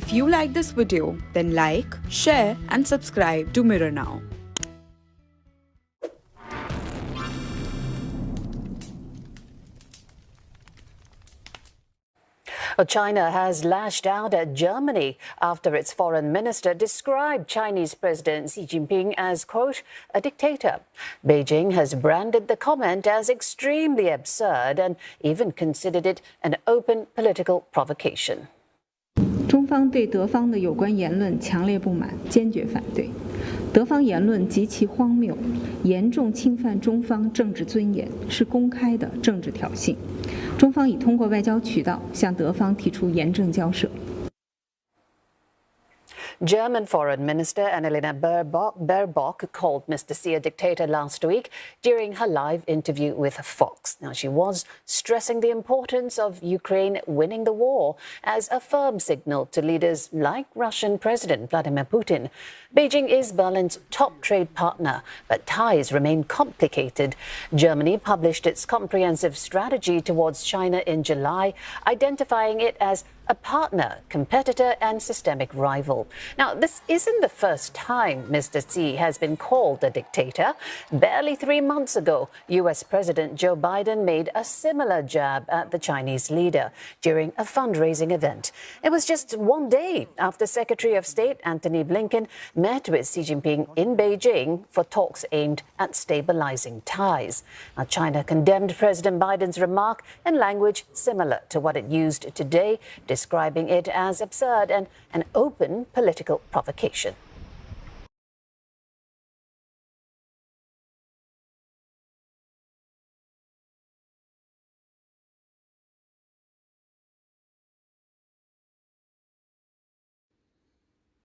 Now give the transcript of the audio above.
If you like this video, then like, share and subscribe to Mirror Now. Well, China has lashed out at Germany after its foreign minister described Chinese President Xi Jinping as, quote, a dictator. Beijing has branded the comment as extremely absurd and even considered it an open political provocation. 中方对德方的有关言论强烈不满，坚决反对。德方言论极其荒谬，严重侵犯中方政治尊严，是公开的政治挑衅。中方已通过外交渠道向德方提出严正交涉。 German Foreign Minister Annalena Baerbock called Mr. Xi a dictator last week during her live interview with Fox. Now, she was stressing the importance of Ukraine winning the war as a firm signal to leaders like Russian President Vladimir Putin. Beijing is Berlin's top trade partner, but ties remain complicated. Germany published its comprehensive strategy towards China in July, identifying it as a partner, competitor and systemic rival. Now, this isn't the first time Mr. Xi has been called a dictator. Barely 3 months ago, US President Joe Biden made a similar jab at the Chinese leader during a fundraising event. It was just one day after Secretary of State Antony Blinken met with Xi Jinping in Beijing for talks aimed at stabilizing ties. Now, China condemned President Biden's remark in language similar to what it used today, describing it as absurd and an open political provocation.